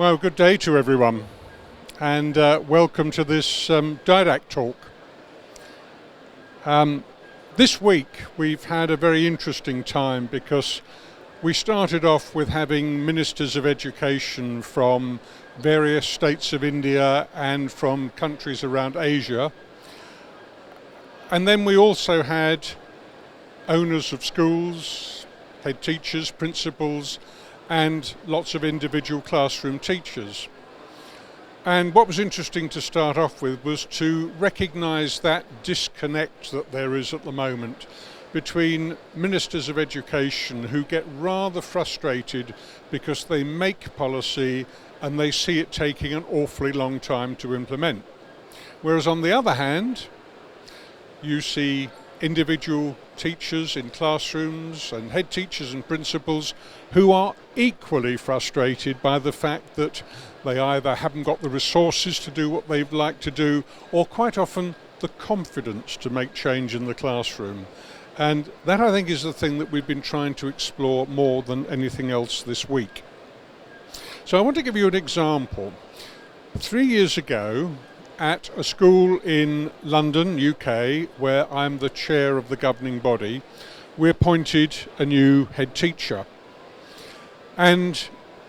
Well, good day to everyone, and welcome to this Didac Talk. This week we've had a very interesting time because we started off with having ministers of education from various states of India and from countries around Asia. And then we also had owners of schools, head teachers, principals, and lots of individual classroom teachers. And what was interesting to start off with was to recognise that disconnect that there is at the moment between ministers of education who get rather frustrated because they make policy and they see it taking an awfully long time to implement. Whereas on the other hand, you see individual teachers in classrooms and head teachers and principals who are equally frustrated by the fact that they either haven't got the resources to do what they'd like to do, or quite often the confidence to make change in the classroom. And that, I think, is the thing that we've been trying to explore more than anything else this week. So I want to give you an example. 3 years ago, at a school in London, UK, where I'm the chair of the governing body, we appointed a new head teacher. And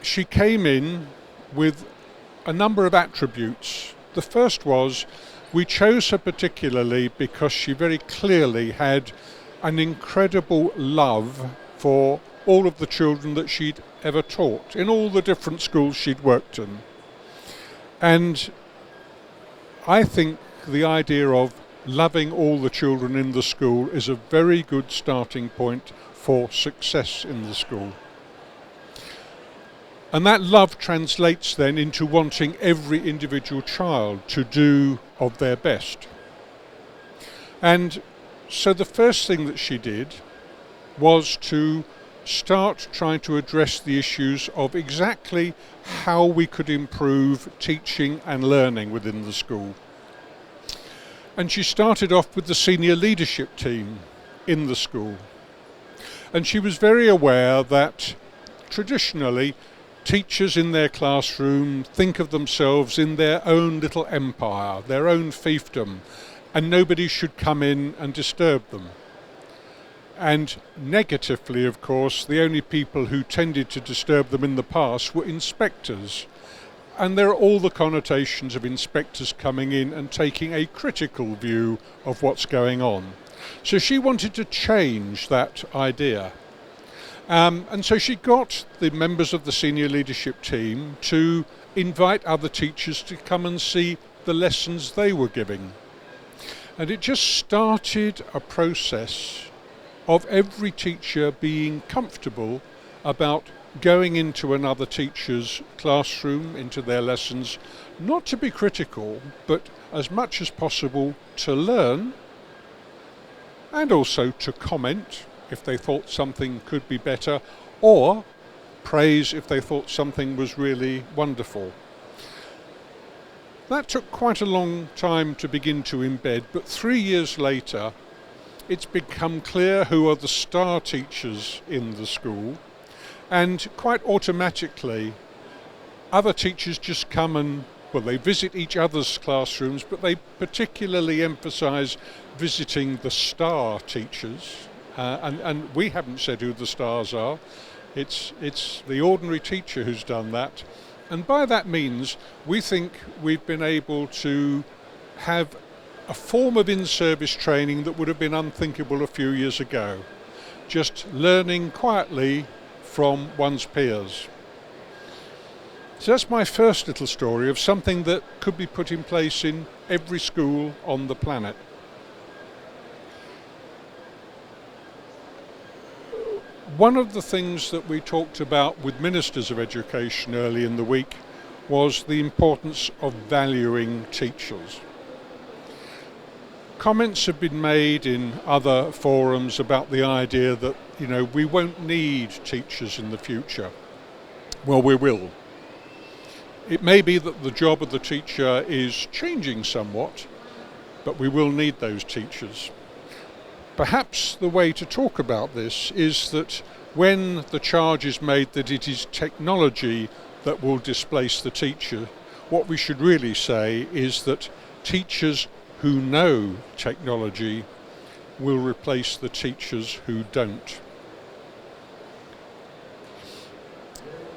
she came in with a number of attributes. The first was, we chose her particularly because she very clearly had an incredible love for all of the children that she'd ever taught in all the different schools she'd worked in. And I think the idea of loving all the children in the school is a very good starting point for success in the school. And that love translates then into wanting every individual child to do of their best. And so the first thing that she did was to start trying to address the issues of exactly how we could improve teaching and learning within the school. And she started off with the senior leadership team in the school. And she was very aware that traditionally teachers in their classroom think of themselves in their own little empire, their own fiefdom, and nobody should come in and disturb them. And negatively, of course, the only people who tended to disturb them in the past were inspectors. And there are all the connotations of inspectors coming in and taking a critical view of what's going on. So she wanted to change that idea. And so she got the members of the senior leadership team to invite other teachers to come and see the lessons they were giving. And it just started a process of every teacher being comfortable about going into another teacher's classroom, into their lessons, not to be critical, but as much as possible to learn, and also to comment if they thought something could be better, or praise if they thought something was really wonderful. That took quite a long time to begin to embed, but 3 years later, it's become clear who are the star teachers in the school, and quite automatically other teachers just come and, well, they visit each other's classrooms, but they particularly emphasise visiting the star teachers, and we haven't said who the stars are. It's the ordinary teacher who's done that, and by that means we think we've been able to have a form of in-service training that would have been unthinkable a few years ago. Just learning quietly from one's peers. So that's my first little story of something that could be put in place in every school on the planet. One of the things that we talked about with ministers of education early in the week was the importance of valuing teachers. Comments have been made in other forums about the idea that, we won't need teachers in the future. Well, we will. It may be that the job of the teacher is changing somewhat, but we will need those teachers. Perhaps the way to talk about this is that when the charge is made that it is technology that will displace the teacher. What we should really say is that teachers who know technology will replace the teachers who don't.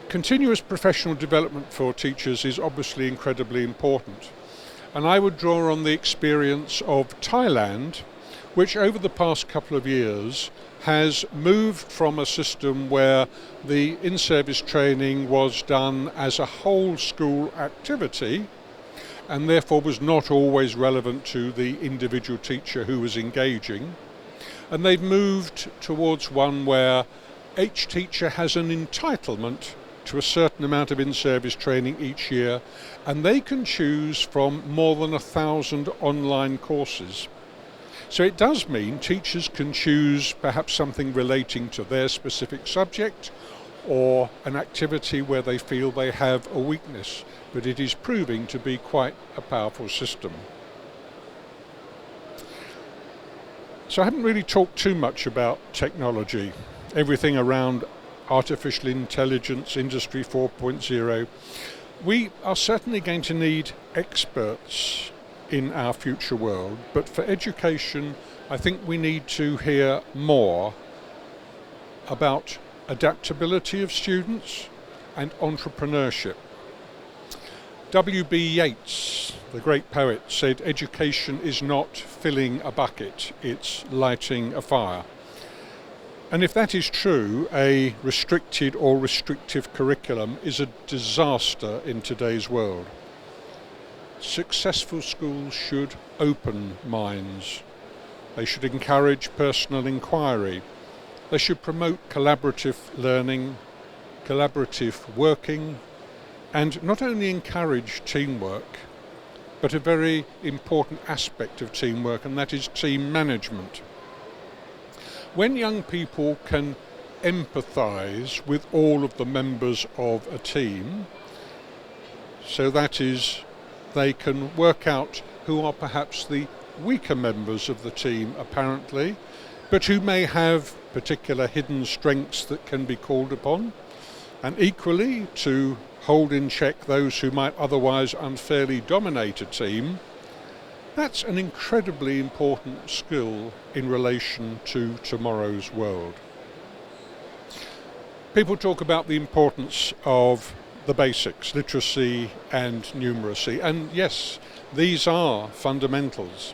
Continuous professional development for teachers is obviously incredibly important. And I would draw on the experience of Thailand, which over the past couple of years has moved from a system where the in-service training was done as a whole school activity and therefore was not always relevant to the individual teacher who was engaging. And they've moved towards one where each teacher has an entitlement to a certain amount of in-service training each year, and they can choose from more than 1,000 online courses. So it does mean teachers can choose perhaps something relating to their specific subject or an activity where they feel they have a weakness, but it is proving to be quite a powerful system. So I haven't really talked too much about technology, everything around artificial intelligence, Industry 4.0. We are certainly going to need experts in our future world, but for education, I think we need to hear more about adaptability of students and entrepreneurship. W.B. Yeats, the great poet, said education is not filling a bucket, it's lighting a fire. And if that is true, a restricted or restrictive curriculum is a disaster in today's world. Successful schools should open minds. They should encourage personal inquiry. They should promote collaborative learning, collaborative working, and not only encourage teamwork, but a very important aspect of teamwork, and that is team management. When young people can empathise with all of the members of a team, so that is, they can work out who are perhaps the weaker members of the team apparently, but who may have particular hidden strengths that can be called upon, and equally to hold in check those who might otherwise unfairly dominate a team. That's an incredibly important skill in relation to tomorrow's world. People talk about the importance of the basics, literacy and numeracy, and yes, these are fundamentals.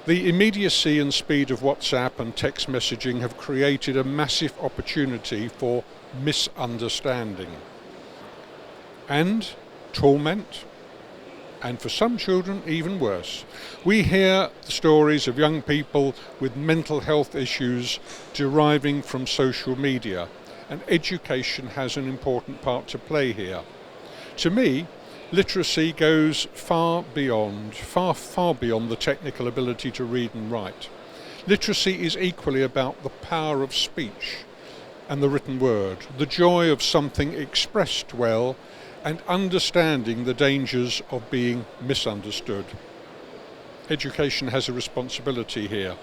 The immediacy and speed of WhatsApp and text messaging have created a massive opportunity for misunderstanding and torment, and for some children even worse. We hear the stories of young people with mental health issues deriving from social media, and education has an important part to play here. To me, literacy goes far beyond the technical ability to read and write. Literacy is equally about the power of speech and the written word, the joy of something expressed well, and understanding the dangers of being misunderstood. Education has a responsibility here.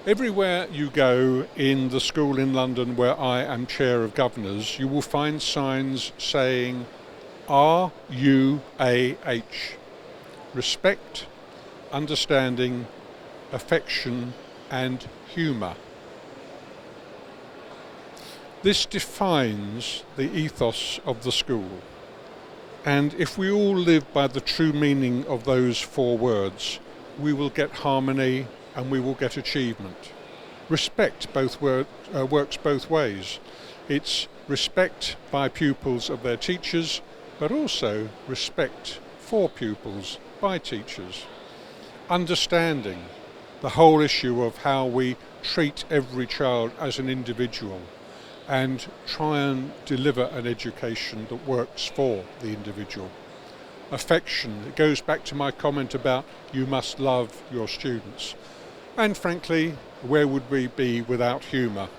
Everywhere you go in the school in London where I am Chair of Governors, you will find signs saying RUAH, respect, understanding, affection and humour. This defines the ethos of the school, and if we all live by the true meaning of those 4 words, we will get harmony and we will get achievement. Respect works both ways. It's respect by pupils of their teachers, but also respect for pupils by teachers. Understanding the whole issue of how we treat every child as an individual and try and deliver an education that works for the individual. Affection, it goes back to my comment about you must love your students. And frankly, where would we be without humour?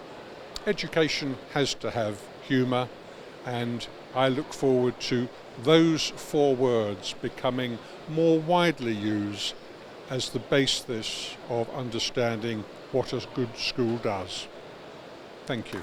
Education has to have humour, and I look forward to those 4 words becoming more widely used as the basis of understanding what a good school does. Thank you.